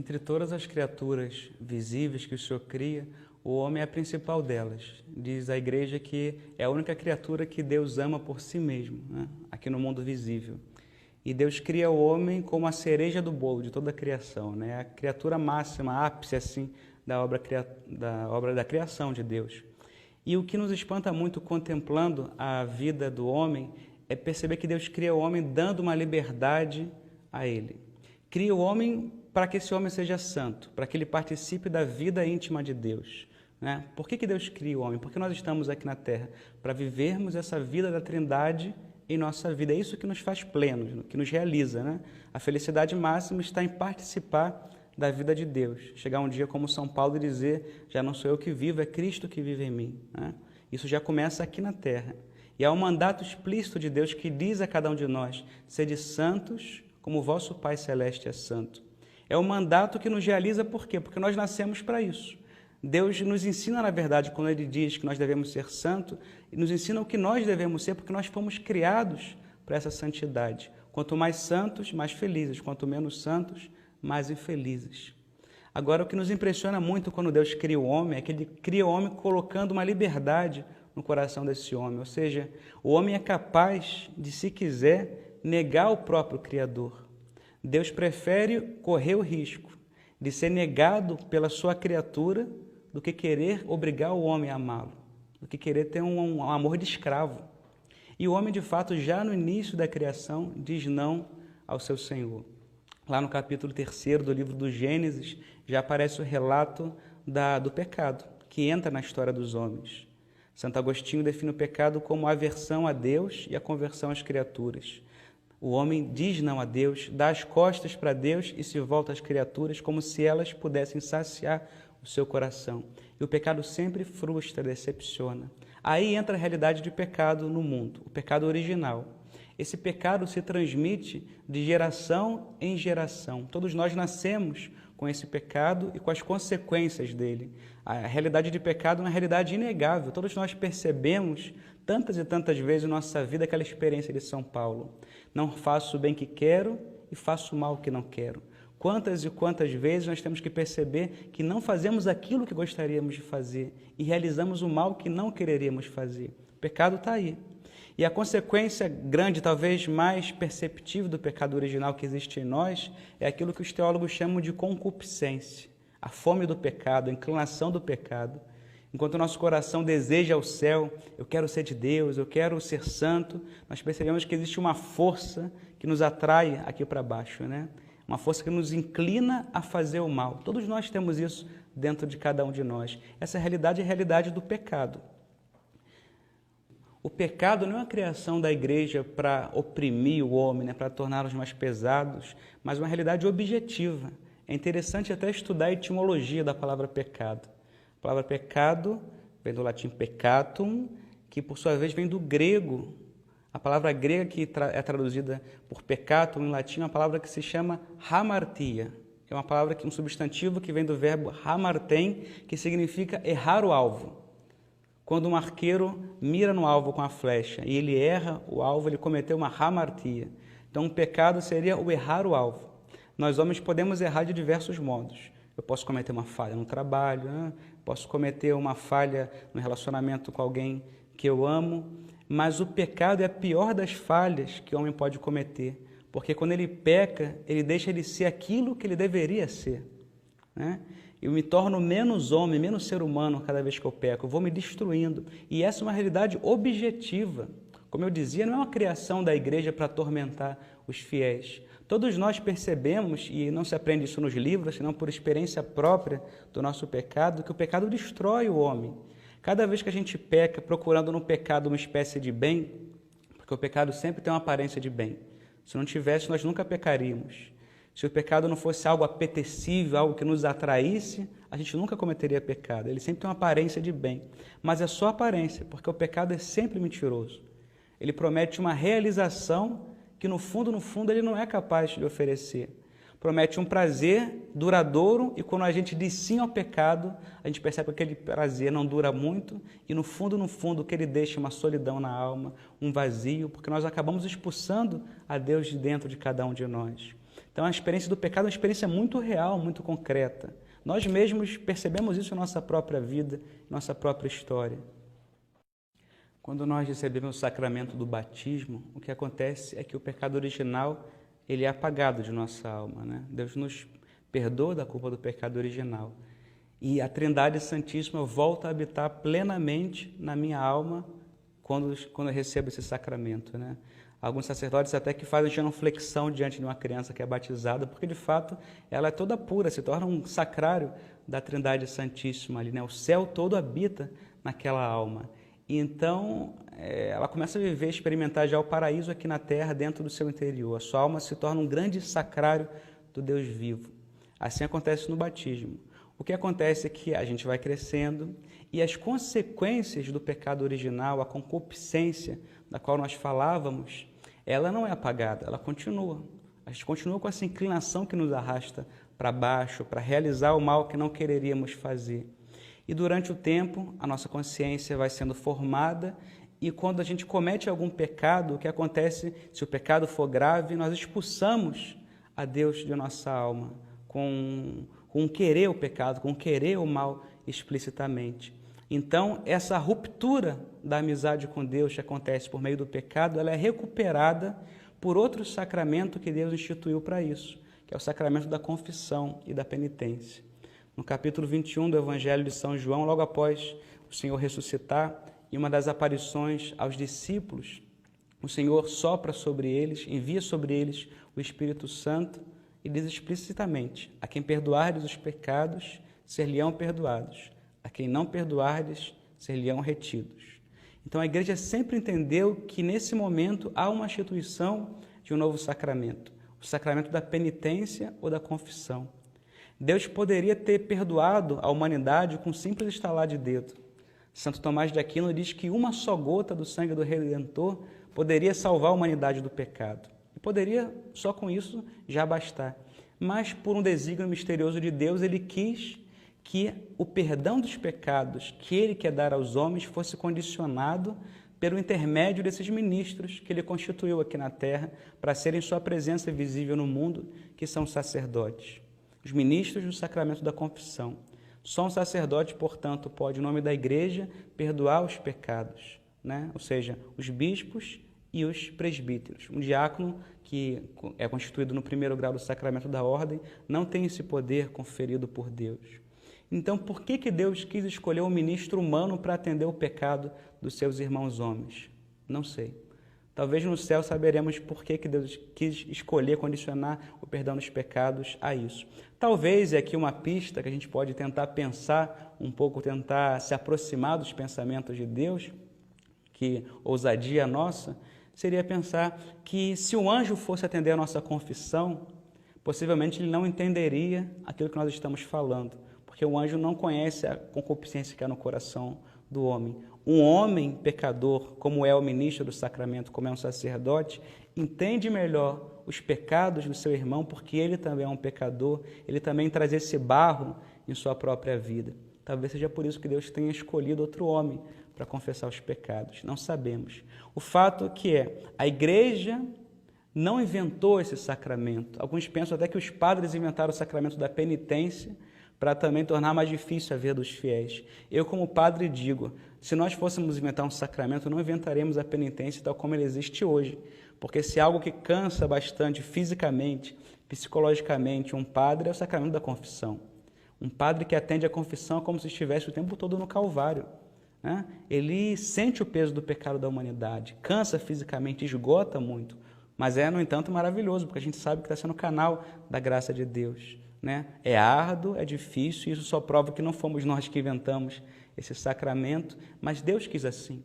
Dentre todas as criaturas visíveis que o Senhor cria, o homem é a principal delas. Diz a igreja que é a única criatura que Deus ama por si mesmo, né? Aqui no mundo visível. E Deus cria o homem como a cereja do bolo de toda a criação, né? A criatura máxima, ápice assim, da obra da criação de Deus. E o que nos espanta muito contemplando a vida do homem é perceber que Deus cria o homem dando uma liberdade a ele. Cria o homem para que esse homem seja santo, para que ele participe da vida íntima de Deus, né? Por que Deus cria o homem? Porque nós estamos aqui na Terra para vivermos essa vida da Trindade em nossa vida. É isso que nos faz plenos, que nos realiza, né? A felicidade máxima está em participar da vida de Deus. Chegar um dia como São Paulo e dizer, já não sou eu que vivo, é Cristo que vive em mim, né? Isso já começa aqui na Terra. E há um mandato explícito de Deus que diz a cada um de nós, sede santos como o vosso Pai Celeste é santo. É um mandato que nos realiza por quê? Porque nós nascemos para isso. Deus nos ensina, na verdade, quando Ele diz que nós devemos ser santos, e nos ensina o que nós devemos ser, porque nós fomos criados para essa santidade. Quanto mais santos, mais felizes. Quanto menos santos, mais infelizes. Agora, o que nos impressiona muito quando Deus cria o homem, é que Ele cria o homem colocando uma liberdade no coração desse homem. Ou seja, o homem é capaz de, se quiser, negar o próprio Criador. Deus prefere correr o risco de ser negado pela sua criatura do que querer obrigar o homem a amá-lo, do que querer ter um amor de escravo. E o homem, de fato, já no início da criação, diz não ao seu Senhor. Lá no capítulo 3 do livro do Gênesis, já aparece o relato do pecado, que entra na história dos homens. Santo Agostinho define o pecado como a aversão a Deus e a conversão às criaturas. O homem diz não a Deus, dá as costas para Deus e se volta às criaturas como se elas pudessem saciar o seu coração. E o pecado sempre frustra, decepciona. Aí entra a realidade de pecado no mundo, o pecado original. Esse pecado se transmite de geração em geração. Todos nós nascemos com esse pecado e com as consequências dele. A realidade de pecado é uma realidade inegável. Todos nós percebemos tantas e tantas vezes em nossa vida aquela experiência de São Paulo. Não faço o bem que quero e faço o mal que não quero. Quantas e quantas vezes nós temos que perceber que não fazemos aquilo que gostaríamos de fazer e realizamos o mal que não quereríamos fazer. O pecado está aí. E a consequência grande, talvez mais perceptível do pecado original que existe em nós, é aquilo que os teólogos chamam de concupiscência, a fome do pecado, a inclinação do pecado. Enquanto o nosso coração deseja o céu, eu quero ser de Deus, eu quero ser santo, nós percebemos que existe uma força que nos atrai aqui para baixo, né? Uma força que nos inclina a fazer o mal. Todos nós temos isso dentro de cada um de nós. Essa realidade é a realidade do pecado. O pecado não é uma criação da igreja para oprimir o homem, né, para torná-los mais pesados, mas uma realidade objetiva. É interessante até estudar a etimologia da palavra pecado. A palavra pecado vem do latim peccatum, que por sua vez vem do grego. A palavra grega que é traduzida por peccatum em latim é uma palavra que se chama hamartia. É uma palavra um substantivo que vem do verbo hamartem, que significa errar o alvo. Quando um arqueiro mira no alvo com a flecha e ele erra o alvo, ele cometeu uma hamartia. Então, um pecado seria o errar o alvo. Nós, homens, podemos errar de diversos modos. Eu posso cometer uma falha no trabalho, né? Posso cometer uma falha no relacionamento com alguém que eu amo, mas o pecado é a pior das falhas que o homem pode cometer, porque quando ele peca, ele deixa de ser aquilo que ele deveria ser, né? Eu me torno menos homem, menos ser humano cada vez que eu peco, eu vou me destruindo. E essa é uma realidade objetiva. Como eu dizia, não é uma criação da igreja para atormentar os fiéis. Todos nós percebemos, e não se aprende isso nos livros, senão por experiência própria do nosso pecado, que o pecado destrói o homem. Cada vez que a gente peca, procurando no pecado uma espécie de bem, porque o pecado sempre tem uma aparência de bem. Se não tivesse, nós nunca pecaríamos. Se o pecado não fosse algo apetecível, algo que nos atraísse, a gente nunca cometeria pecado. Ele sempre tem uma aparência de bem. Mas é só aparência, porque o pecado é sempre mentiroso. Ele promete uma realização que, no fundo, ele não é capaz de oferecer. Promete um prazer duradouro e quando a gente diz sim ao pecado, a gente percebe que aquele prazer não dura muito e, no fundo, o que ele deixa é uma solidão na alma, um vazio, porque nós acabamos expulsando a Deus de dentro de cada um de nós. Então, a experiência do pecado é uma experiência muito real, muito concreta. Nós mesmos percebemos isso na nossa própria vida, nossa própria história. Quando nós recebemos o sacramento do batismo, o que acontece é que o pecado original ele é apagado de nossa alma, né? Deus nos perdoa da culpa do pecado original. E a Trindade Santíssima volta a habitar plenamente na minha alma quando eu recebo esse sacramento, né? Alguns sacerdotes até que fazem genuflexão diante de uma criança que é batizada, porque de fato ela é toda pura, se torna um sacrário da Trindade Santíssima ali, né? O céu todo habita naquela alma. E então ela começa a viver, experimentar já o paraíso aqui na terra, dentro do seu interior. A sua alma se torna um grande sacrário do Deus vivo. Assim acontece no batismo. O que acontece é que a gente vai crescendo e as consequências do pecado original, a concupiscência da qual nós falávamos, ela não é apagada, ela continua. A gente continua com essa inclinação que nos arrasta para baixo, para realizar o mal que não quereríamos fazer. E durante o tempo, a nossa consciência vai sendo formada e quando a gente comete algum pecado, o que acontece, se o pecado for grave, nós expulsamos a Deus de nossa alma, com querer o pecado, com querer o mal explicitamente. Então, essa ruptura da amizade com Deus que acontece por meio do pecado, ela é recuperada por outro sacramento que Deus instituiu para isso, que é o sacramento da confissão e da penitência. No capítulo 21 do Evangelho de São João, logo após o Senhor ressuscitar, em uma das aparições aos discípulos, o Senhor sopra sobre eles, envia sobre eles o Espírito Santo e diz explicitamente: a quem perdoardes os pecados, ser-lhe-ão perdoados. A quem não perdoardes, ser-lhe-ão retidos. Então a igreja sempre entendeu que nesse momento há uma instituição de um novo sacramento, o sacramento da penitência ou da confissão. Deus poderia ter perdoado a humanidade com um simples estalar de dedo. Santo Tomás de Aquino diz que uma só gota do sangue do Redentor poderia salvar a humanidade do pecado. E poderia, só com isso, já bastar. Mas, por um desígnio misterioso de Deus, ele quis que o perdão dos pecados que ele quer dar aos homens fosse condicionado pelo intermédio desses ministros que ele constituiu aqui na terra para serem sua presença visível no mundo, que são os sacerdotes. Os ministros do sacramento da confissão. Só um sacerdote, portanto, pode, em nome da igreja, perdoar os pecados, né? Ou seja, os bispos e os presbíteros. Um diácono, que é constituído no primeiro grau do sacramento da ordem, não tem esse poder conferido por Deus. Então, por que Deus quis escolher um ministro humano para atender o pecado dos seus irmãos homens? Não sei. Talvez no céu saberemos por que Deus quis escolher, condicionar o perdão dos pecados a isso. Talvez, é aqui uma pista que a gente pode tentar pensar um pouco, tentar se aproximar dos pensamentos de Deus, que ousadia nossa, seria pensar que se o anjo fosse atender a nossa confissão, possivelmente ele não entenderia aquilo que nós estamos falando, porque o anjo não conhece a concupiscência que há no coração do homem. Um homem pecador, como é o ministro do sacramento, como é um sacerdote, entende melhor os pecados do seu irmão, porque ele também é um pecador, ele também traz esse barro em sua própria vida. Talvez seja por isso que Deus tenha escolhido outro homem para confessar os pecados, não sabemos. O fato que a igreja não inventou esse sacramento. Alguns pensam até que os padres inventaram o sacramento da penitência para também tornar mais difícil a vida dos fiéis. Eu, como padre, digo, se nós fôssemos inventar um sacramento, não inventaremos a penitência tal como ele existe hoje, porque se algo que cansa bastante fisicamente, psicologicamente, um padre, é o sacramento da confissão. Um padre que atende a confissão é como se estivesse o tempo todo no Calvário, né? Ele sente o peso do pecado da humanidade, cansa fisicamente, esgota muito, mas é, no entanto, maravilhoso, porque a gente sabe que está sendo canal da graça de Deus, né? É árduo, é difícil, e isso só prova que não fomos nós que inventamos esse sacramento, mas Deus quis assim.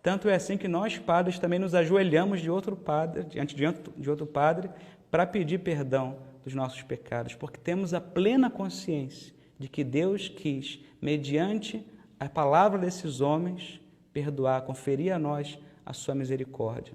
Tanto é assim que nós, padres, também nos ajoelhamos diante de outro padre para pedir perdão dos nossos pecados, porque temos a plena consciência de que Deus quis, mediante a palavra desses homens, perdoar, conferir a nós a sua misericórdia.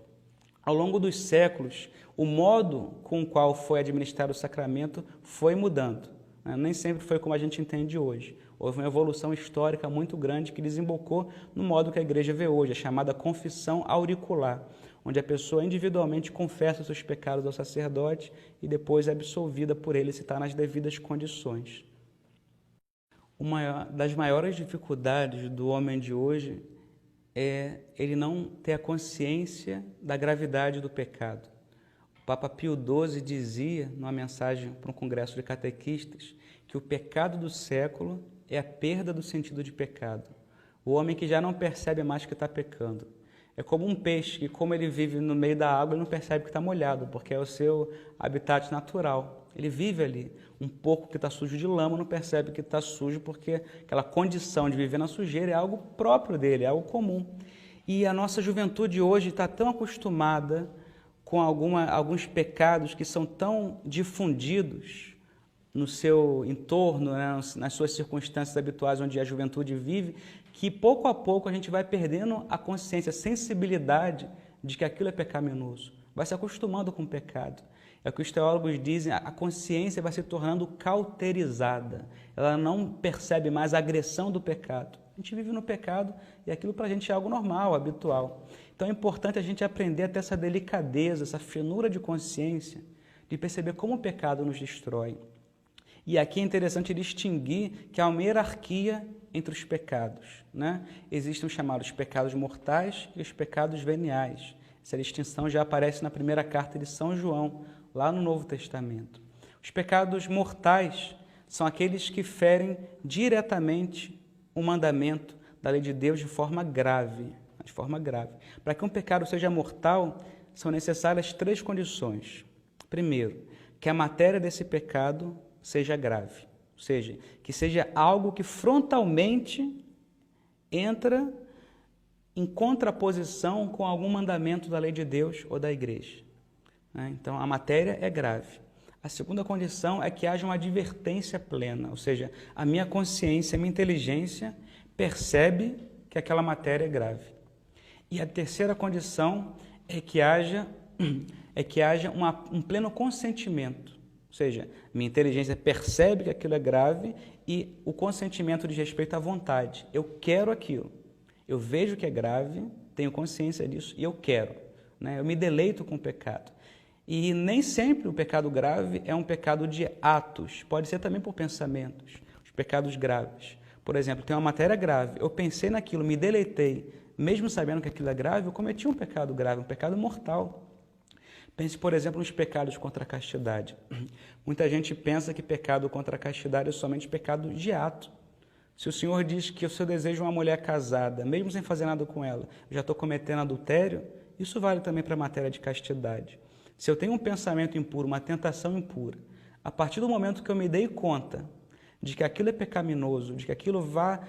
Ao longo dos séculos, o modo com o qual foi administrado o sacramento foi mudando, né? Nem sempre foi como a gente entende hoje. Houve uma evolução histórica muito grande que desembocou no modo que a igreja vê hoje, a chamada confissão auricular, onde a pessoa individualmente confessa os seus pecados ao sacerdote e depois é absolvida por ele se está nas devidas condições. Uma das maiores dificuldades do homem de hoje é ele não ter a consciência da gravidade do pecado. O Papa Pio XII dizia, numa mensagem para um congresso de catequistas, que o pecado do século é a perda do sentido de pecado. O homem que já não percebe mais que está pecando. É como um peixe que, como ele vive no meio da água, ele não percebe que está molhado, porque é o seu habitat natural. Ele vive ali. Um pouco que está sujo de lama não percebe que está sujo, porque aquela condição de viver na sujeira é algo próprio dele, é algo comum. E a nossa juventude hoje está tão acostumada com alguns pecados que são tão difundidos no seu entorno, né, nas suas circunstâncias habituais onde a juventude vive, que pouco a pouco a gente vai perdendo a consciência, a sensibilidade de que aquilo é pecaminoso. Vai se acostumando com o pecado. É o que os teólogos dizem, a consciência vai se tornando cauterizada. Ela não percebe mais a agressão do pecado. A gente vive no pecado e aquilo para a gente é algo normal, habitual. Então é importante a gente aprender a ter essa delicadeza, essa finura de consciência, de perceber como o pecado nos destrói. E aqui é interessante distinguir que há uma hierarquia entre os pecados, né? Existem os chamados pecados mortais e os pecados veniais. Essa distinção já aparece na primeira carta de São João, lá no Novo Testamento. Os pecados mortais são aqueles que ferem diretamente o mandamento da lei de Deus de forma grave. Para que um pecado seja mortal, são necessárias 3 condições. Primeiro, que a matéria desse pecado seja grave, ou seja, que seja algo que frontalmente entra em contraposição com algum mandamento da lei de Deus ou da igreja. Então, a matéria é grave. A segunda condição é que haja uma advertência plena, ou seja, a minha consciência, a minha inteligência percebe que aquela matéria é grave. E a terceira condição é que haja um pleno consentimento, ou seja, minha inteligência percebe que aquilo é grave e o consentimento diz respeito à vontade. Eu quero aquilo, eu vejo que é grave, tenho consciência disso e eu quero, né? Eu me deleito com o pecado. E nem sempre o pecado grave é um pecado de atos, pode ser também por pensamentos, os pecados graves. Por exemplo, tem uma matéria grave, eu pensei naquilo, me deleitei, mesmo sabendo que aquilo é grave, eu cometi um pecado grave, um pecado mortal. Pense, por exemplo, nos pecados contra a castidade. Muita gente pensa que pecado contra a castidade é somente pecado de ato. Se o Senhor diz que o seu desejo é uma mulher casada, mesmo sem fazer nada com ela, eu já estou cometendo adultério, isso vale também para a matéria de castidade. Se eu tenho um pensamento impuro, uma tentação impura, a partir do momento que eu me dei conta de que aquilo é pecaminoso, de que aquilo vá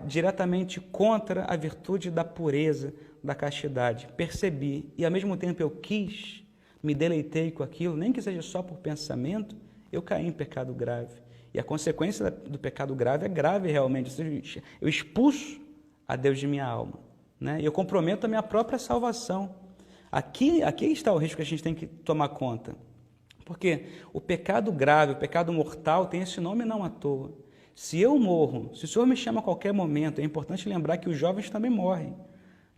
diretamente contra a virtude da pureza, da castidade, percebi e ao mesmo tempo eu quis, me deleitei com aquilo, nem que seja só por pensamento, eu caí em pecado grave. E a consequência do pecado grave é grave realmente, eu expulso a Deus de minha alma, né? E eu comprometo a minha própria salvação. Aqui está o risco que a gente tem que tomar conta. Porque o pecado grave, o pecado mortal tem esse nome não à toa. Se eu morro, se o Senhor me chama a qualquer momento, é importante lembrar que os jovens também morrem.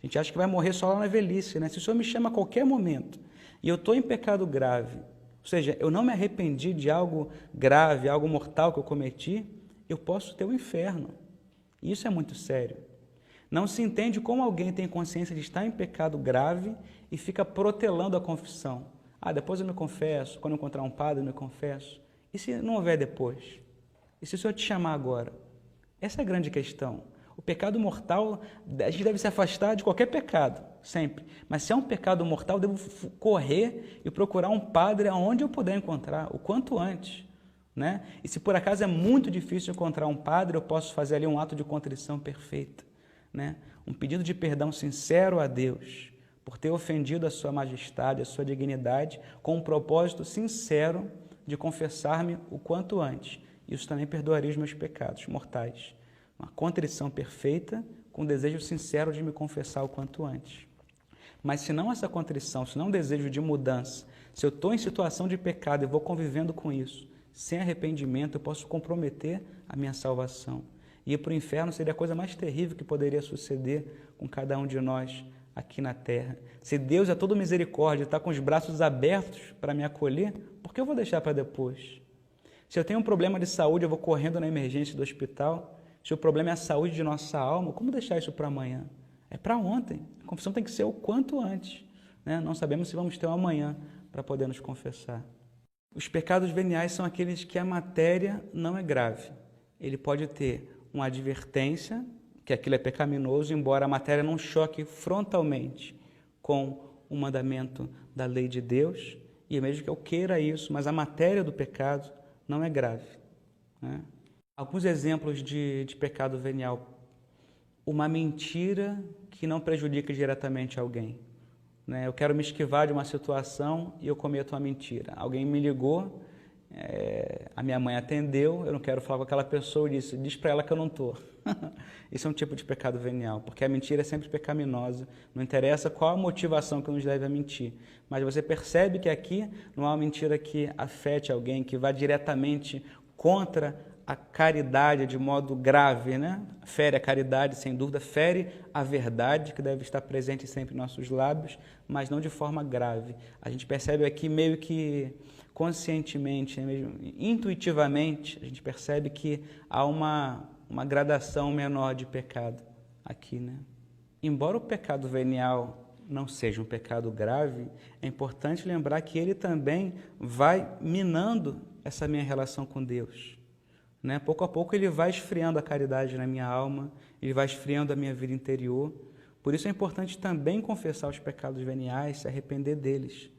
A gente acha que vai morrer só lá na velhice, né? Se o Senhor me chama a qualquer momento e eu estou em pecado grave, ou seja, eu não me arrependi de algo grave, algo mortal que eu cometi, eu posso ter o inferno. Isso é muito sério. Não se entende como alguém tem consciência de estar em pecado grave e fica protelando a confissão. Depois eu me confesso, quando eu encontrar um padre eu me confesso. E se não houver depois? E se o Senhor te chamar agora? Essa é a grande questão. O pecado mortal, a gente deve se afastar de qualquer pecado, sempre. Mas se é um pecado mortal, eu devo correr e procurar um padre aonde eu puder encontrar, o quanto antes, né? E se por acaso é muito difícil encontrar um padre, eu posso fazer ali um ato de contrição perfeita, né? Um pedido de perdão sincero a Deus, por ter ofendido a sua majestade, a sua dignidade, com um propósito sincero de confessar-me o quanto antes. Isso também perdoaria os meus pecados mortais. Uma contrição perfeita, com o desejo sincero de me confessar o quanto antes. Mas se não essa contrição, se não o desejo de mudança, se eu estou em situação de pecado e vou convivendo com isso, sem arrependimento, eu posso comprometer a minha salvação. Ir para o inferno seria a coisa mais terrível que poderia suceder com cada um de nós aqui na terra. Se Deus é todo misericórdia e está com os braços abertos para me acolher, por que eu vou deixar para depois? Se eu tenho um problema de saúde, eu vou correndo na emergência do hospital. Se o problema é a saúde de nossa alma, como deixar isso para amanhã? É para ontem. A confissão tem que ser o quanto antes, né? Não sabemos se vamos ter um amanhã para poder nos confessar. Os pecados veniais são aqueles que a matéria não é grave. Ele pode ter uma advertência, que aquilo é pecaminoso, embora a matéria não choque frontalmente com o mandamento da lei de Deus, e mesmo que eu queira isso, mas a matéria do pecado não é grave, né? Alguns exemplos de pecado venial. Uma mentira que não prejudica diretamente alguém, né? Eu quero me esquivar de uma situação e eu cometo uma mentira. Alguém me ligou, a minha mãe atendeu, eu não quero falar com aquela pessoa e diz para ela que eu não estou. Isso é um tipo de pecado venial, porque a mentira é sempre pecaminosa, não interessa qual a motivação que nos leve a mentir, mas você percebe que aqui não há uma mentira que afete alguém, que vá diretamente contra a caridade de modo grave, né? Fere a caridade, sem dúvida, fere a verdade que deve estar presente sempre em nossos lábios, mas não de forma grave. A gente percebe aqui meio que conscientemente, mesmo intuitivamente, a gente percebe que há uma gradação menor de pecado aqui, né? Embora o pecado venial não seja um pecado grave, é importante lembrar que ele também vai minando essa minha relação com Deus, né? Pouco a pouco ele vai esfriando a caridade na minha alma, ele vai esfriando a minha vida interior. Por isso é importante também confessar os pecados veniais, se arrepender deles,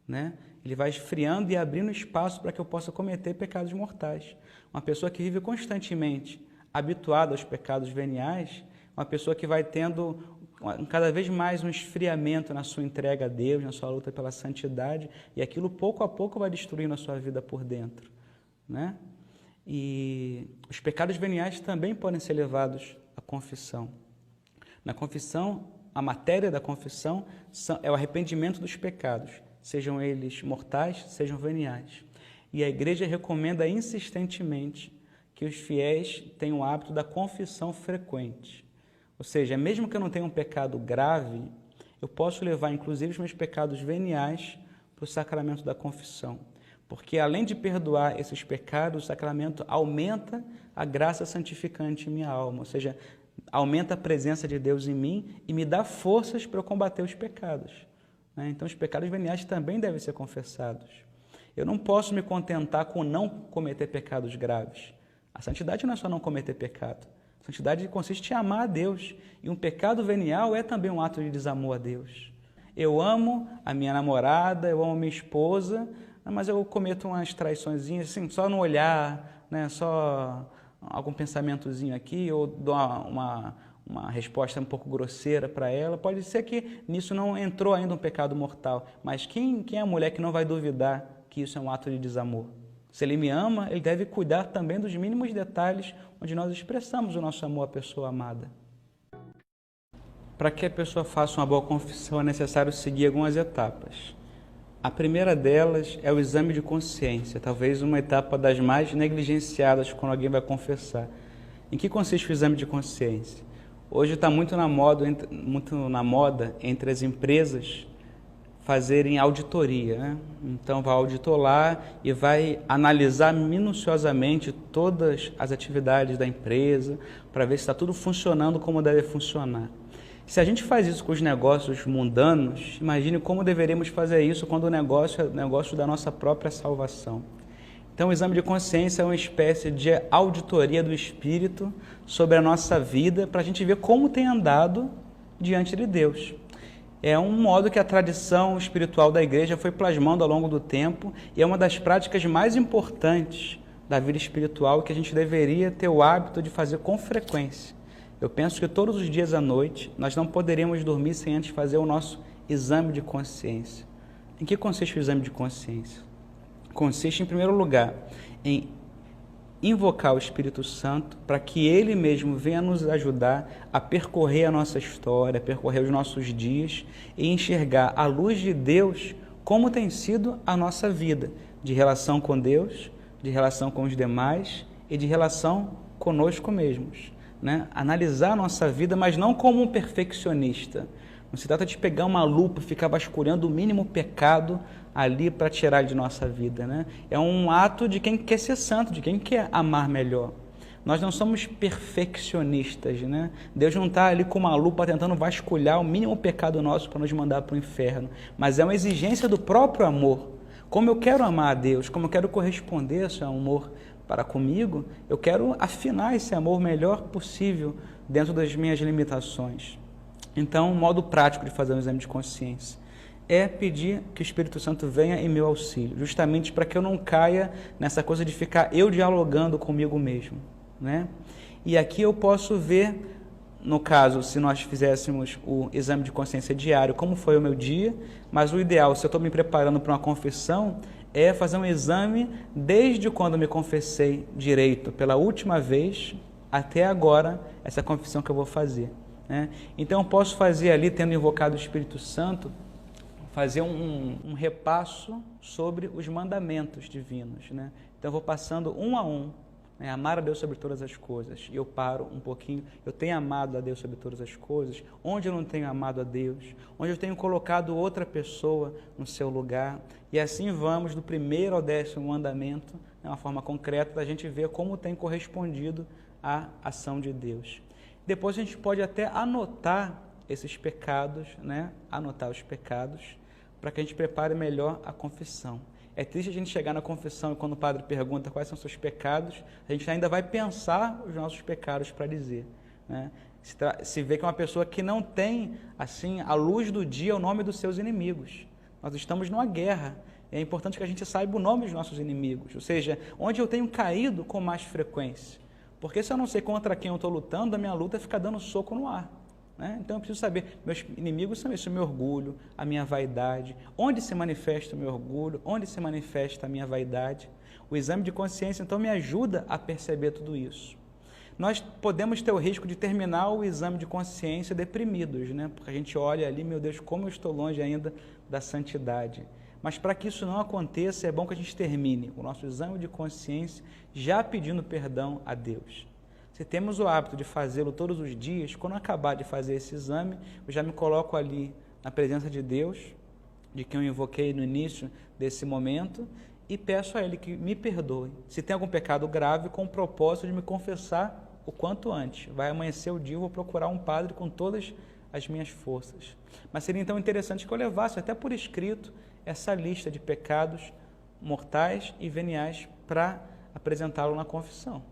né? Ele vai esfriando e abrindo espaço para que eu possa cometer pecados mortais. Uma pessoa que vive constantemente habituada aos pecados veniais, uma pessoa que vai tendo cada vez mais um esfriamento na sua entrega a Deus, na sua luta pela santidade, e aquilo pouco a pouco vai destruindo a sua vida por dentro, né? E os pecados veniais também podem ser levados à confissão. Na confissão, a matéria da confissão é o arrependimento dos pecados, sejam eles mortais, sejam veniais. E a igreja recomenda insistentemente que os fiéis tenham o hábito da confissão frequente. Ou seja, mesmo que eu não tenha um pecado grave, eu posso levar inclusive os meus pecados veniais para o sacramento da confissão. Porque além de perdoar esses pecados, o sacramento aumenta a graça santificante em minha alma. Ou seja, aumenta a presença de Deus em mim e me dá forças para eu combater os pecados, né? Então os pecados veniais também devem ser confessados. Eu não posso me contentar com não cometer pecados graves. A santidade não é só não cometer pecado. A santidade consiste em amar a Deus. E um pecado venial é também um ato de desamor a Deus. Eu amo a minha namorada, eu amo a minha esposa, mas eu cometo umas traiçõezinhas, assim, só no olhar, né? Só algum pensamentozinho aqui, ou dou uma resposta um pouco grosseira para ela. Pode ser que nisso não entrou ainda um pecado mortal, mas quem é a mulher que não vai duvidar que isso é um ato de desamor? Se ele me ama, ele deve cuidar também dos mínimos detalhes onde nós expressamos o nosso amor à pessoa amada. Para que a pessoa faça uma boa confissão, é necessário seguir algumas etapas. A primeira delas é o exame de consciência, talvez uma etapa das mais negligenciadas quando alguém vai confessar. Em que consiste o exame de consciência? Hoje está muito na moda entre as empresas fazerem auditoria, né? Então vai auditor lá e vai analisar minuciosamente todas as atividades da empresa para ver se está tudo funcionando como deve funcionar. Se a gente faz isso com os negócios mundanos, imagine como deveríamos fazer isso quando o negócio é o negócio da nossa própria salvação. Então o exame de consciência é uma espécie de auditoria do Espírito sobre a nossa vida para a gente ver como tem andado diante de Deus. É um modo que a tradição espiritual da igreja foi plasmando ao longo do tempo e é uma das práticas mais importantes da vida espiritual que a gente deveria ter o hábito de fazer com frequência. Eu penso que todos os dias à noite nós não poderíamos dormir sem antes fazer o nosso exame de consciência. Em que consiste o exame de consciência? Consiste, em primeiro lugar, em invocar o Espírito Santo para que Ele mesmo venha nos ajudar a percorrer a nossa história, a percorrer os nossos dias e enxergar à luz de Deus como tem sido a nossa vida, de relação com Deus, de relação com os demais e de relação conosco mesmos, né? Analisar a nossa vida, mas não como um perfeccionista. Não se trata de pegar uma lupa e ficar vasculhando o mínimo pecado ali para tirar de nossa vida, né? É um ato de quem quer ser santo, de quem quer amar melhor. Nós não somos perfeccionistas, né? Deus não está ali com uma lupa tentando vasculhar o mínimo pecado nosso para nos mandar para o inferno, mas é uma exigência do próprio amor. Como eu quero amar a Deus, como eu quero corresponder a esse amor para comigo, eu quero afinar esse amor o melhor possível dentro das minhas limitações. Então, um modo prático de fazer um exame de consciência é pedir que o Espírito Santo venha em meu auxílio, justamente para que eu não caia nessa coisa de ficar eu dialogando comigo mesmo, né? E aqui eu posso ver, no caso, se nós fizéssemos o exame de consciência diário, como foi o meu dia, mas o ideal, se eu estou me preparando para uma confissão, é fazer um exame desde quando me confessei direito pela última vez até agora, essa confissão que eu vou fazer, né? Então eu posso fazer ali, tendo invocado o Espírito Santo, fazer um repasso sobre os mandamentos divinos, né? Então eu vou passando um a um, né? Amar a Deus sobre todas as coisas, e eu paro um pouquinho, eu tenho amado a Deus sobre todas as coisas, onde eu não tenho amado a Deus, onde eu tenho colocado outra pessoa no seu lugar, e assim vamos do primeiro ao 10º mandamento, é uma forma concreta da gente ver como tem correspondido à ação de Deus. Depois a gente pode até anotar esses pecados, né? Anotar os pecados, para que a gente prepare melhor a confissão. É triste a gente chegar na confissão e quando o padre pergunta quais são os seus pecados, a gente ainda vai pensar os nossos pecados para dizer, né? Se vê que é uma pessoa que não tem, assim, à luz do dia, o nome dos seus inimigos. Nós estamos numa guerra. É importante que a gente saiba o nome dos nossos inimigos, ou seja, onde eu tenho caído com mais frequência. Porque se eu não sei contra quem eu estou lutando, a minha luta é ficar dando soco no ar, né? Então eu preciso saber, meus inimigos são isso, o meu orgulho, a minha vaidade, onde se manifesta o meu orgulho, onde se manifesta a minha vaidade. O exame de consciência, então, me ajuda a perceber tudo isso. Nós podemos ter o risco de terminar o exame de consciência deprimidos, né? Porque a gente olha ali, meu Deus, como eu estou longe ainda da santidade. Mas para que isso não aconteça, é bom que a gente termine o nosso exame de consciência já pedindo perdão a Deus. Se temos o hábito de fazê-lo todos os dias, quando eu acabar de fazer esse exame, eu já me coloco ali na presença de Deus, de quem eu invoquei no início desse momento, e peço a Ele que me perdoe. Se tem algum pecado grave, com o propósito de me confessar o quanto antes. Vai amanhecer o dia, eu vou procurar um padre com todas as minhas forças. Mas seria então interessante que eu levasse até por escrito essa lista de pecados mortais e veniais para apresentá-lo na confissão.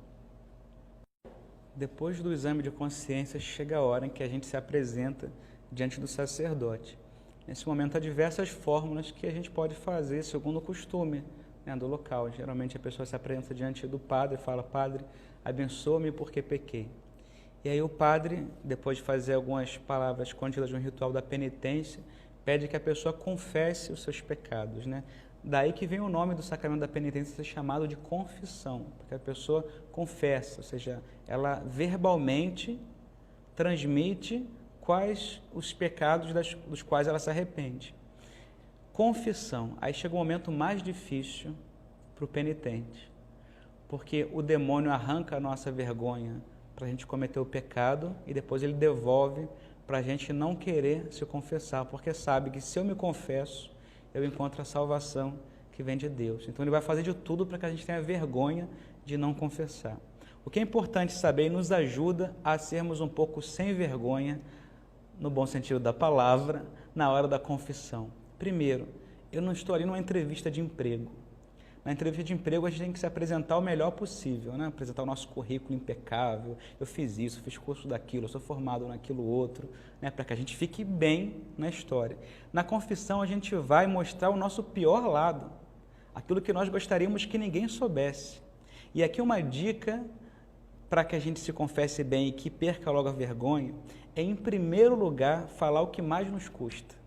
Depois do exame de consciência, chega a hora em que a gente se apresenta diante do sacerdote. Nesse momento, há diversas fórmulas que a gente pode fazer segundo o costume, né, do local. Geralmente, a pessoa se apresenta diante do padre e fala: Padre, abençoa-me porque pequei. E aí o padre, depois de fazer algumas palavras contidas no ritual da penitência, pede que a pessoa confesse os seus pecados, né? Daí que vem o nome do sacramento da penitência ser chamado de confissão, porque a pessoa confessa, ou seja, ela verbalmente transmite quais os pecados dos quais ela se arrepende. Confissão. Aí chega o momento mais difícil para o penitente, porque o demônio arranca a nossa vergonha para a gente cometer o pecado e depois ele devolve para a gente não querer se confessar, porque sabe que se eu me confesso, eu encontro a salvação que vem de Deus. Então ele vai fazer de tudo para que a gente tenha vergonha de não confessar. O que é importante saber e nos ajuda a sermos um pouco sem vergonha, no bom sentido da palavra, na hora da confissão. Primeiro, eu não estou ali numa entrevista de emprego. Na entrevista de emprego, a gente tem que se apresentar o melhor possível, né? Apresentar o nosso currículo impecável. Eu fiz isso, fiz curso daquilo, eu sou formado naquilo outro, né? Para que a gente fique bem na história. Na confissão, a gente vai mostrar o nosso pior lado, aquilo que nós gostaríamos que ninguém soubesse. E aqui uma dica para que a gente se confesse bem e que perca logo a vergonha é, em primeiro lugar, falar o que mais nos custa.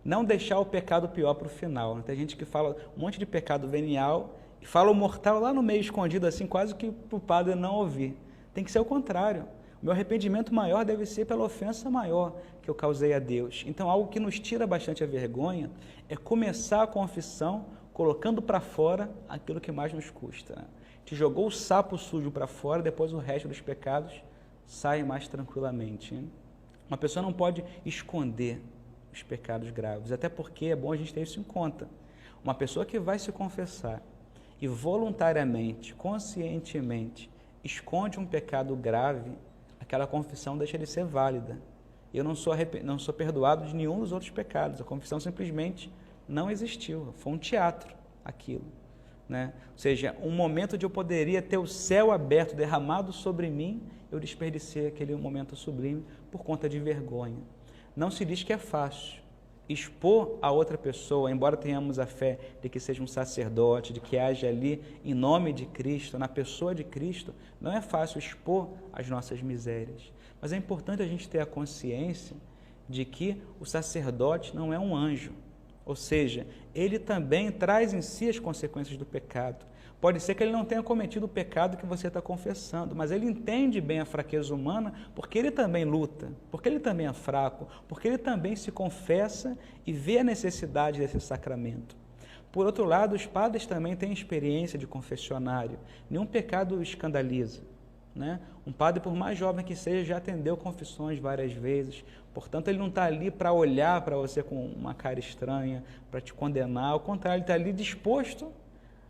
Não deixar o pecado pior para o final. Tem gente que fala um monte de pecado venial e fala o mortal lá no meio escondido, assim, quase que para o padre não ouvir. Tem que ser o contrário. O meu arrependimento maior deve ser pela ofensa maior que eu causei a Deus. Então, algo que nos tira bastante a vergonha é começar a confissão colocando para fora aquilo que mais nos custa. Né? A gente jogou o sapo sujo para fora, depois o resto dos pecados sai mais tranquilamente. Né? Uma pessoa não pode esconder os pecados graves, até porque é bom a gente ter isso em conta. Uma pessoa que vai se confessar e voluntariamente, conscientemente, esconde um pecado grave, aquela confissão deixa de ser válida. Eu não sou perdoado de nenhum dos outros pecados. A confissão simplesmente não existiu. Foi um teatro aquilo. Né? Ou seja, um momento onde eu poderia ter o céu aberto, derramado sobre mim, eu desperdicei aquele momento sublime por conta de vergonha. Não se diz que é fácil. Expor a outra pessoa, embora tenhamos a fé de que seja um sacerdote, de que haja ali em nome de Cristo, na pessoa de Cristo, não é fácil expor as nossas misérias. Mas é importante a gente ter a consciência de que o sacerdote não é um anjo. Ou seja, ele também traz em si as consequências do pecado. Pode ser que ele não tenha cometido o pecado que você está confessando, mas ele entende bem a fraqueza humana porque ele também luta, porque ele também é fraco, porque ele também se confessa e vê a necessidade desse sacramento. Por outro lado, os padres também têm experiência de confessionário. Nenhum pecado escandaliza. Né? Um padre, por mais jovem que seja, já atendeu confissões várias vezes. Portanto, ele não está ali para olhar para você com uma cara estranha, para te condenar. Ao contrário, ele está ali disposto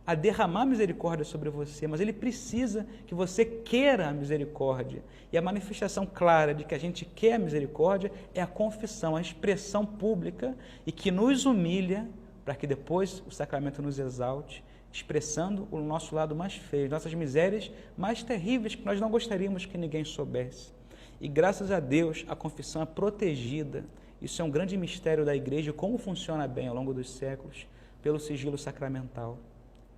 a derramar misericórdia sobre você, mas ele precisa que você queira a misericórdia. E a manifestação clara de que a gente quer a misericórdia é a confissão, a expressão pública e que nos humilha para que depois o sacramento nos exalte, expressando o nosso lado mais feio, nossas misérias mais terríveis que nós não gostaríamos que ninguém soubesse. E graças a Deus a confissão é protegida. Isso é um grande mistério da Igreja, como funciona bem ao longo dos séculos, pelo sigilo sacramental.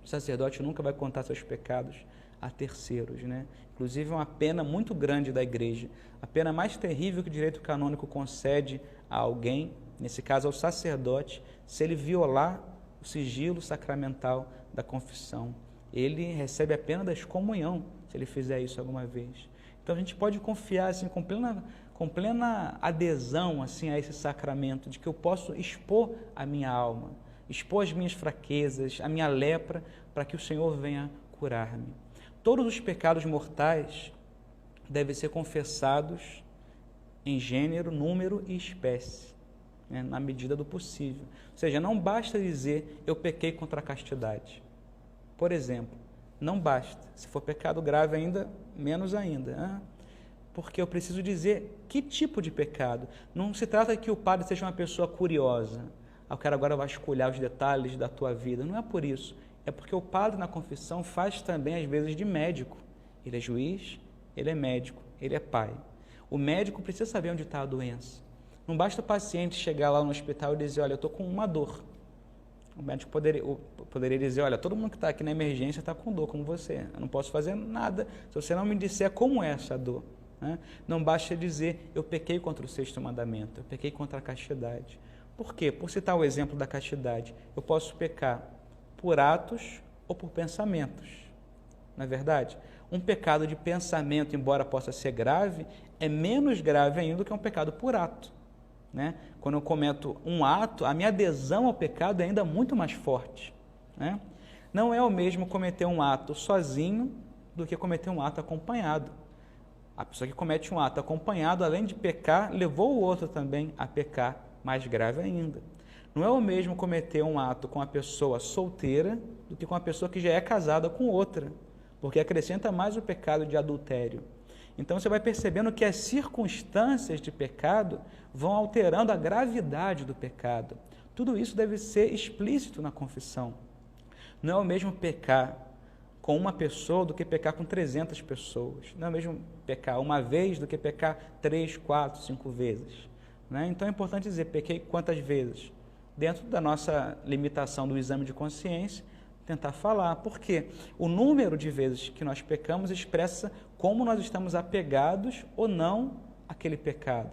O sacerdote nunca vai contar seus pecados a terceiros, né? Inclusive é uma pena muito grande da Igreja, a pena mais terrível que o direito canônico concede a alguém, nesse caso ao sacerdote, se ele violar o sigilo sacramental da confissão. Ele recebe a pena da excomunhão, se ele fizer isso alguma vez. Então a gente pode confiar assim, com plena adesão assim, a esse sacramento, de que eu posso expor a minha alma, expor as minhas fraquezas, a minha lepra, para que o Senhor venha curar-me. Todos os pecados mortais devem ser confessados em gênero, número e espécie, né, na medida do possível. Ou seja, não basta dizer, eu pequei contra a castidade. Por exemplo, não basta. Se for pecado grave ainda, menos ainda. Né? Porque eu preciso dizer que tipo de pecado. Não se trata que o padre seja uma pessoa curiosa. Eu quero agora vasculhar os detalhes da tua vida. Não é por isso. É porque o padre na confissão faz também, às vezes, de médico. Ele é juiz, ele é médico, ele é pai. O médico precisa saber onde está a doença. Não basta o paciente chegar lá no hospital e dizer, olha, eu estou com uma dor. O médico poderia dizer, olha, todo mundo que está aqui na emergência está com dor, como você. Eu não posso fazer nada se você não me disser como é essa dor. Né? Não basta dizer, eu pequei contra o sexto mandamento, eu pequei contra a castidade. Por quê? Por citar o exemplo da castidade, eu posso pecar por atos ou por pensamentos. Não é verdade? Um pecado de pensamento, embora possa ser grave, é menos grave ainda do que um pecado por ato. Né? Quando eu cometo um ato, a minha adesão ao pecado é ainda muito mais forte. Né? Não é o mesmo cometer um ato sozinho do que cometer um ato acompanhado. A pessoa que comete um ato acompanhado, além de pecar, levou o outro também a pecar, mais grave ainda. Não é o mesmo cometer um ato com a pessoa solteira do que com a pessoa que já é casada com outra, porque acrescenta mais o pecado de adultério. Então você vai percebendo que as circunstâncias de pecado vão alterando a gravidade do pecado. Tudo isso deve ser explícito na confissão. Não é o mesmo pecar com uma pessoa do que pecar com 300 pessoas. Não é o mesmo pecar uma vez do que pecar 3, 4, 5 vezes. Né? Então é importante dizer, pequei quantas vezes? Dentro da nossa limitação do exame de consciência, tentar falar. Por quê? O número de vezes que nós pecamos expressa como nós estamos apegados ou não àquele pecado.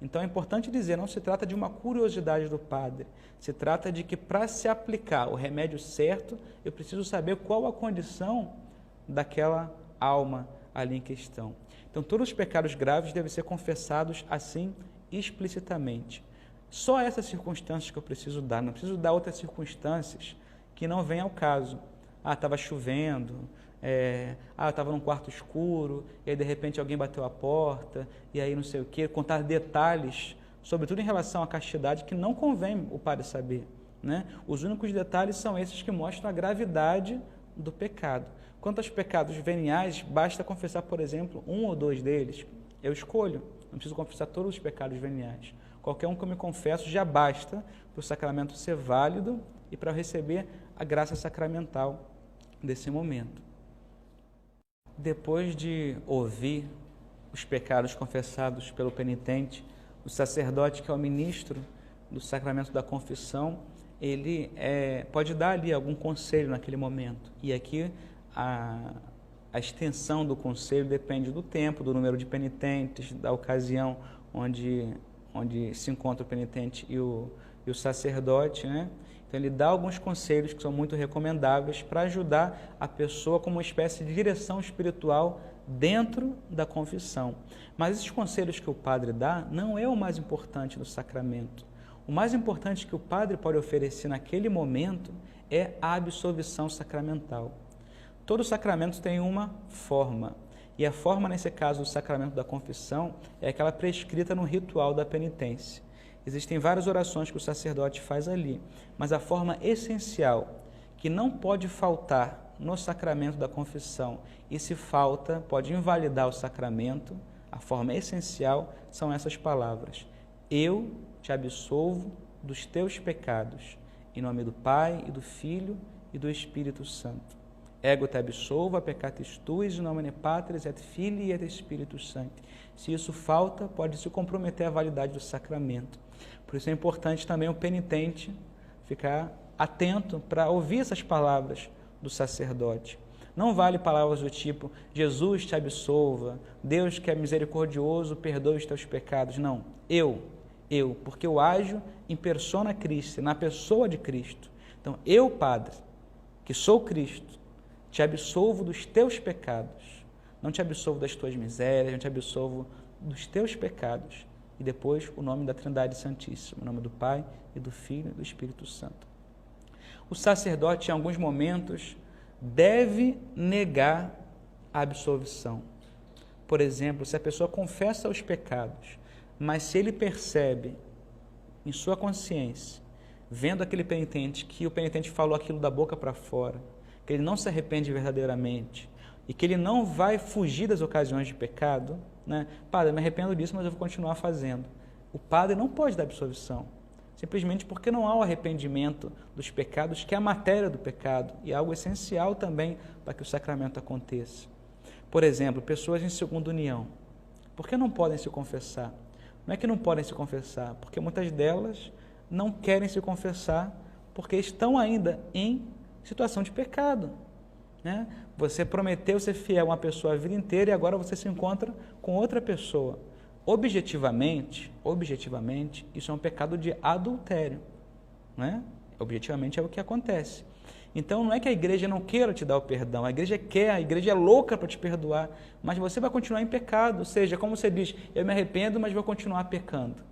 Então é importante dizer, não se trata de uma curiosidade do padre, se trata de que para se aplicar o remédio certo, eu preciso saber qual a condição daquela alma ali em questão. Então todos os pecados graves devem ser confessados assim explicitamente. Só essas circunstâncias que eu preciso dar, não preciso dar outras circunstâncias que não vem ao caso. Estava chovendo, eu estava num quarto escuro, e aí de repente alguém bateu a porta, e aí não sei o quê, contar detalhes, sobretudo em relação à castidade, que não convém o padre saber, né? Os únicos detalhes são esses que mostram a gravidade do pecado. Quanto aos pecados veniais, basta confessar, por exemplo, 1 ou 2 deles. Eu escolho, não preciso confessar todos os pecados veniais. Qualquer um que eu me confesso já basta para o sacramento ser válido e para eu receber a graça sacramental desse momento. Depois de ouvir os pecados confessados pelo penitente, o sacerdote, que é o ministro do sacramento da confissão, ele pode dar ali algum conselho naquele momento. E aqui a extensão do conselho depende do tempo, do número de penitentes, da ocasião onde se encontra o penitente e o sacerdote, né? Então ele dá alguns conselhos que são muito recomendáveis para ajudar a pessoa como uma espécie de direção espiritual dentro da confissão. Mas esses conselhos que o padre dá não é o mais importante do sacramento. O mais importante que o padre pode oferecer naquele momento é a absolvição sacramental. Todo sacramento tem uma forma, e a forma, nesse caso, do sacramento da confissão, é aquela prescrita no ritual da penitência. Existem várias orações que o sacerdote faz ali, mas a forma essencial, que não pode faltar no sacramento da confissão, e se falta, pode invalidar o sacramento, a forma essencial são essas palavras: eu te absolvo dos teus pecados, em nome do Pai, e do Filho, e do Espírito Santo. Ego te absolvo, peccatis tuis, in nomine Patris et Filii et Spiritus Sancti. Se isso falta, pode se comprometer a validade do sacramento. Por isso é importante também o penitente ficar atento para ouvir essas palavras do sacerdote. Não vale palavras do tipo, Jesus te absolva, Deus que é misericordioso, perdoe os teus pecados. Não, eu, porque eu ajo em persona Christi, na pessoa de Cristo. Então, eu, Padre, que sou Cristo, te absolvo dos teus pecados. Não te absolvo das tuas misérias, não te absolvo dos teus pecados. E depois o nome da Trindade Santíssima, o nome do Pai e do Filho e do Espírito Santo. O sacerdote, em alguns momentos, deve negar a absolvição. Por exemplo, se a pessoa confessa os pecados, mas se ele percebe em sua consciência, vendo aquele penitente, que o penitente falou aquilo da boca para fora, que ele não se arrepende verdadeiramente e que ele não vai fugir das ocasiões de pecado, né? Padre, eu me arrependo disso, mas eu vou continuar fazendo. O padre não pode dar absolvição, simplesmente porque não há o arrependimento dos pecados, que é a matéria do pecado e é algo essencial também para que o sacramento aconteça. Por exemplo, pessoas em segunda união, por que não podem se confessar? Não é que não podem se confessar, porque muitas delas não querem se confessar porque estão ainda em situação de pecado, né? Você prometeu ser fiel a uma pessoa a vida inteira e agora você se encontra com outra pessoa. Objetivamente, isso é um pecado de adultério, né? Objetivamente é o que acontece. Então não é que a igreja não queira te dar o perdão, a igreja quer, a igreja é louca para te perdoar, mas você vai continuar em pecado, ou seja, como você diz, eu me arrependo, mas vou continuar pecando,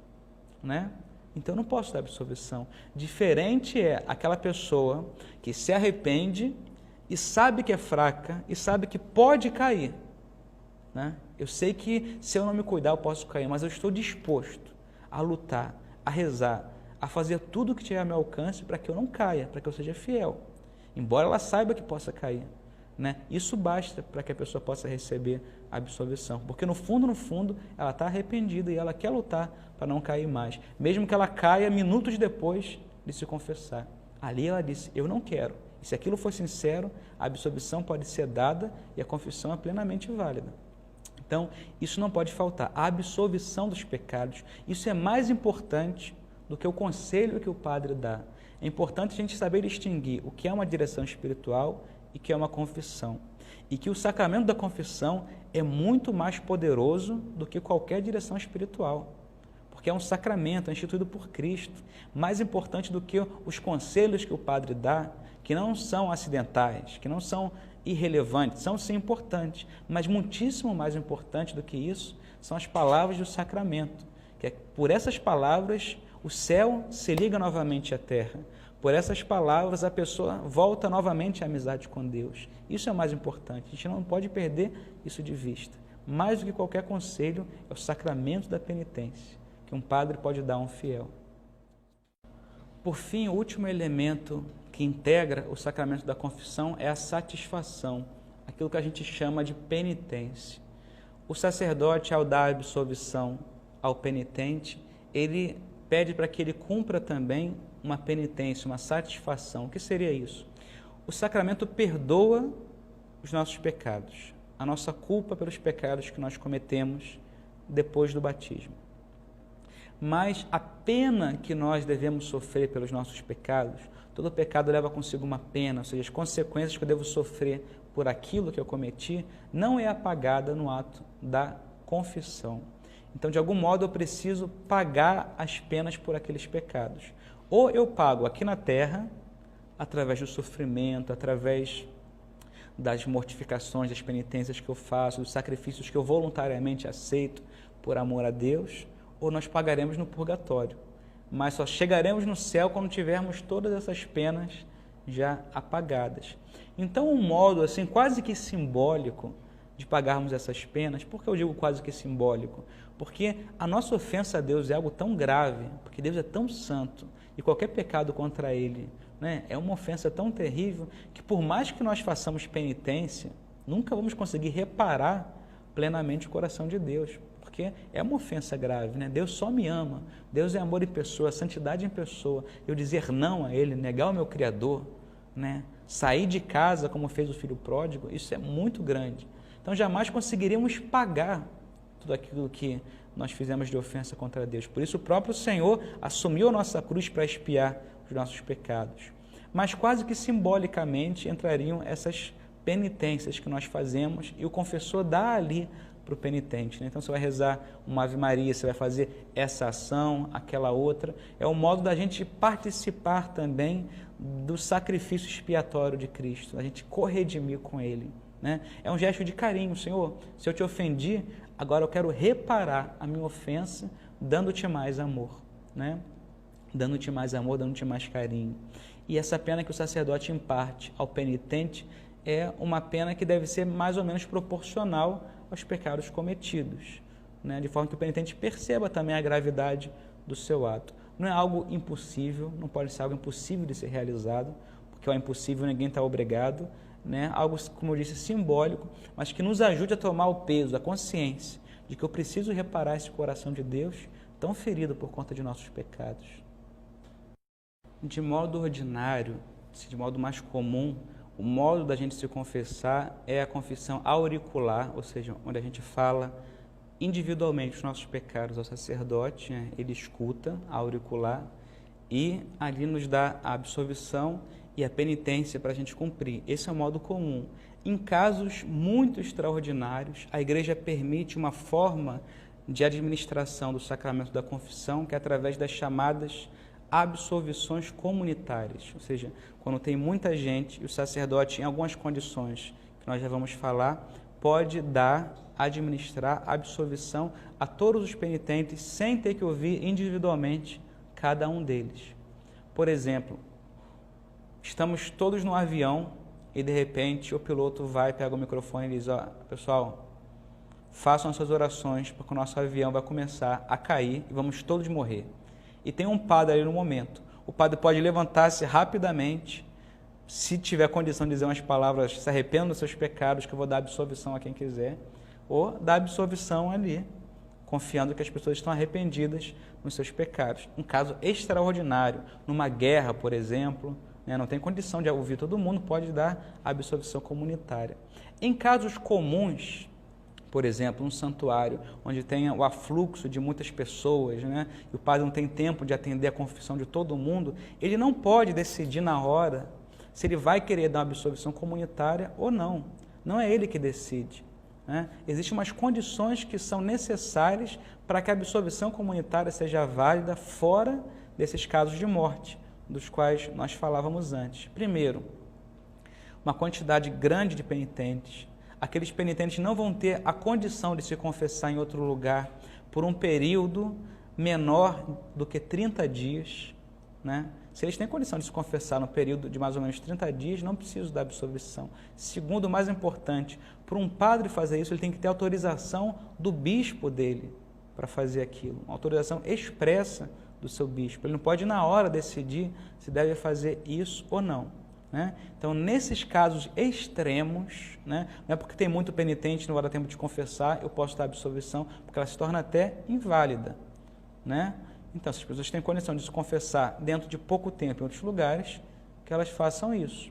né? Então eu não posso dar absolvição. Diferente é aquela pessoa que se arrepende e sabe que é fraca e sabe que pode cair, né? Eu sei que se eu não me cuidar eu posso cair, mas eu estou disposto a lutar, a rezar, a fazer tudo o que tiver ao meu alcance para que eu não caia, para que eu seja fiel, embora ela saiba que possa cair, né? Isso basta para que a pessoa possa receber a absolvição, porque no fundo, ela está arrependida e ela quer lutar para não cair mais, mesmo que ela caia minutos depois de se confessar. Ali ela disse, eu não quero. E se aquilo for sincero, a absolvição pode ser dada e a confissão é plenamente válida. Então, isso não pode faltar. A absolvição dos pecados, isso é mais importante do que o conselho que o padre dá. É importante a gente saber distinguir o que é uma direção espiritual e o que é uma confissão. E que o sacramento da confissão é muito mais poderoso do que qualquer direção espiritual. Porque é um sacramento, é instituído por Cristo. Mais importante do que os conselhos que o padre dá, que não são acidentais, que não são irrelevantes, são sim importantes, mas muitíssimo mais importante do que isso são as palavras do sacramento, que é por essas palavras o céu se liga novamente à terra, Por essas palavras, a pessoa volta novamente à amizade com Deus. Isso é o mais importante, a gente não pode perder isso de vista. Mais do que qualquer conselho, é o sacramento da penitência, que um padre pode dar a um fiel. Por fim, o último elemento que integra o sacramento da confissão é a satisfação, aquilo que a gente chama de penitência. O sacerdote, ao dar a absolvição ao penitente, ele pede para que ele cumpra também uma penitência, uma satisfação. O que seria isso? O sacramento perdoa os nossos pecados, a nossa culpa pelos pecados que nós cometemos depois do batismo. Mas a pena que nós devemos sofrer pelos nossos pecados, todo pecado leva consigo uma pena, ou seja, as consequências que eu devo sofrer por aquilo que eu cometi, não é apagada no ato da confissão. Então, de algum modo, eu preciso pagar as penas por aqueles pecados. Ou eu pago aqui na terra, através do sofrimento, através das mortificações, das penitências que eu faço, dos sacrifícios que eu voluntariamente aceito por amor a Deus, ou nós pagaremos no purgatório. Mas só chegaremos no céu quando tivermos todas essas penas já apagadas. Então, um modo assim quase que simbólico de pagarmos essas penas, por que eu digo quase que simbólico? Porque a nossa ofensa a Deus é algo tão grave, porque Deus é tão santo, e qualquer pecado contra Ele, né, é uma ofensa tão terrível, que por mais que nós façamos penitência, nunca vamos conseguir reparar plenamente o coração de Deus, porque é uma ofensa grave, né? Deus só me ama, Deus é amor em pessoa, santidade em pessoa. Eu dizer não a Ele, negar o meu Criador, né? Sair de casa como fez o filho pródigo, isso é muito grande. Então jamais conseguiríamos pagar tudo aquilo que nós fizemos de ofensa contra Deus. Por isso o próprio Senhor assumiu a nossa cruz para expiar os nossos pecados. Mas quase que simbolicamente entrariam essas penitências que nós fazemos e o confessor dá ali para o penitente, né? Então você vai rezar uma Ave Maria, você vai fazer essa ação, aquela outra. É um modo da gente participar também do sacrifício expiatório de Cristo, a gente corredimir com Ele, né? É um gesto de carinho. Senhor, se eu te ofendi, agora eu quero reparar a minha ofensa dando-te mais amor, né? Dando-te mais amor, dando-te mais carinho. E essa pena que o sacerdote imparte ao penitente é uma pena que deve ser mais ou menos proporcional aos pecados cometidos, né? De forma que o penitente perceba também a gravidade do seu ato. Não é algo impossível, não pode ser algo impossível de ser realizado, porque ao impossível ninguém está obrigado, né? Algo, como eu disse, simbólico, mas que nos ajude a tomar o peso, a consciência de que eu preciso reparar esse coração de Deus tão ferido por conta de nossos pecados. De modo ordinário, de modo mais comum, o modo da gente se confessar é a confissão auricular, ou seja, onde a gente fala individualmente os nossos pecados ao sacerdote, né? Ele escuta a auricular e ali nos dá a absolvição e a penitência para a gente cumprir. Esse é o modo comum. Em casos muito extraordinários, a Igreja permite uma forma de administração do sacramento da confissão, que é através das chamadas absolvições comunitárias, ou seja, quando tem muita gente e o sacerdote, em algumas condições que nós já vamos falar, pode administrar absolvição a todos os penitentes sem ter que ouvir individualmente cada um deles. Por exemplo, estamos todos no avião e de repente o piloto vai, pega o microfone e diz: pessoal, façam as suas orações porque o nosso avião vai começar a cair e vamos todos morrer. E tem um padre ali no momento. O padre pode levantar-se rapidamente, se tiver condição de dizer umas palavras: se arrependam dos seus pecados, que eu vou dar absolvição a quem quiser, ou dar absolvição ali, confiando que as pessoas estão arrependidas nos seus pecados. Um caso extraordinário, numa guerra, por exemplo, né, não tem condição de ouvir todo mundo, pode dar absolvição comunitária. Em casos comuns, por exemplo, um santuário onde tenha o afluxo de muitas pessoas, né, e o padre não tem tempo de atender a confissão de todo mundo, ele não pode decidir na hora se ele vai querer dar uma absolvição comunitária ou não. Não é ele que decide, né? Existem umas condições que são necessárias para que a absolvição comunitária seja válida fora desses casos de morte, dos quais nós falávamos antes. Primeiro, uma quantidade grande de penitentes. Aqueles penitentes não vão ter a condição de se confessar em outro lugar por um período menor do que 30 dias, né? Se eles têm condição de se confessar no período de mais ou menos 30 dias, não precisam da absolvição. Segundo, o mais importante, para um padre fazer isso, ele tem que ter autorização do bispo dele para fazer aquilo, uma autorização expressa do seu bispo. Ele não pode, na hora, decidir se deve fazer isso ou não, né? Então, nesses casos extremos, né, não é porque tem muito penitente, não vai dar tempo de confessar, eu posso dar absolvição, porque ela se torna até inválida, né? Então, se as pessoas têm condição de se confessar dentro de pouco tempo em outros lugares, que elas façam isso,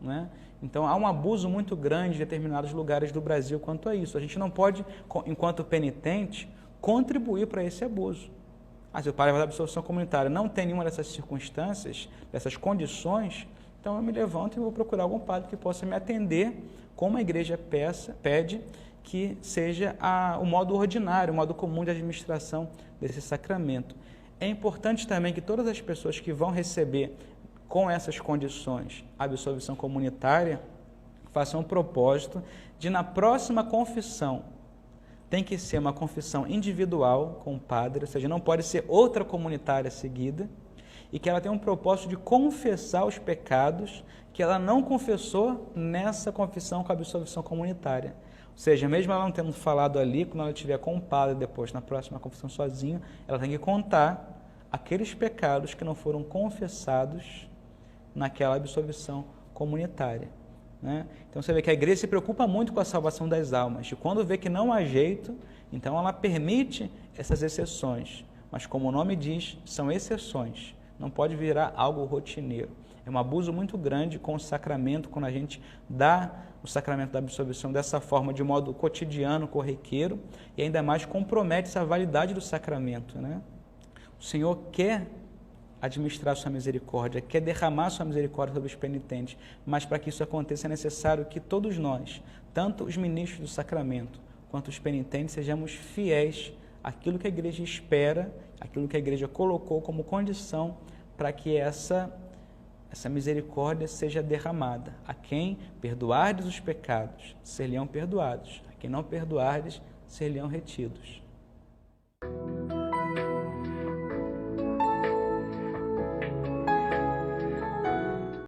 né? Então, há um abuso muito grande em determinados lugares do Brasil quanto a isso. A gente não pode, enquanto penitente, contribuir para esse abuso. Se o padre vai dar absolvição comunitária não tem nenhuma dessas circunstâncias, dessas condições, então eu me levanto e vou procurar algum padre que possa me atender, como a igreja pede, que seja o modo ordinário, o modo comum de administração desse sacramento. É importante também que todas as pessoas que vão receber com essas condições a absolvição comunitária façam o propósito de, na próxima confissão, tem que ser uma confissão individual com o padre, ou seja, não pode ser outra comunitária seguida, e que ela tenha um propósito de confessar os pecados que ela não confessou nessa confissão com a absolvição comunitária. Ou seja, mesmo ela não tendo falado ali, quando ela estiver com o padre depois, na próxima confissão sozinha, ela tem que contar aqueles pecados que não foram confessados naquela absolvição comunitária, né? Então você vê que a igreja se preocupa muito com a salvação das almas, e quando vê que não há jeito, então ela permite essas exceções, mas como o nome diz, são exceções, não pode virar algo rotineiro. É um abuso muito grande com o sacramento, quando a gente dá o sacramento da absolvição dessa forma, de modo cotidiano, corriqueiro, e ainda mais compromete essa validade do sacramento, né? O Senhor quer administrar sua misericórdia, quer derramar sua misericórdia sobre os penitentes, mas para que isso aconteça é necessário que todos nós, tanto os ministros do sacramento quanto os penitentes, sejamos fiéis àquilo que a igreja espera, aquilo que a igreja colocou como condição para que essa misericórdia seja derramada. A quem perdoardes os pecados, ser-lhe-ão perdoados. A quem não perdoardes, ser-lhe-ão retidos.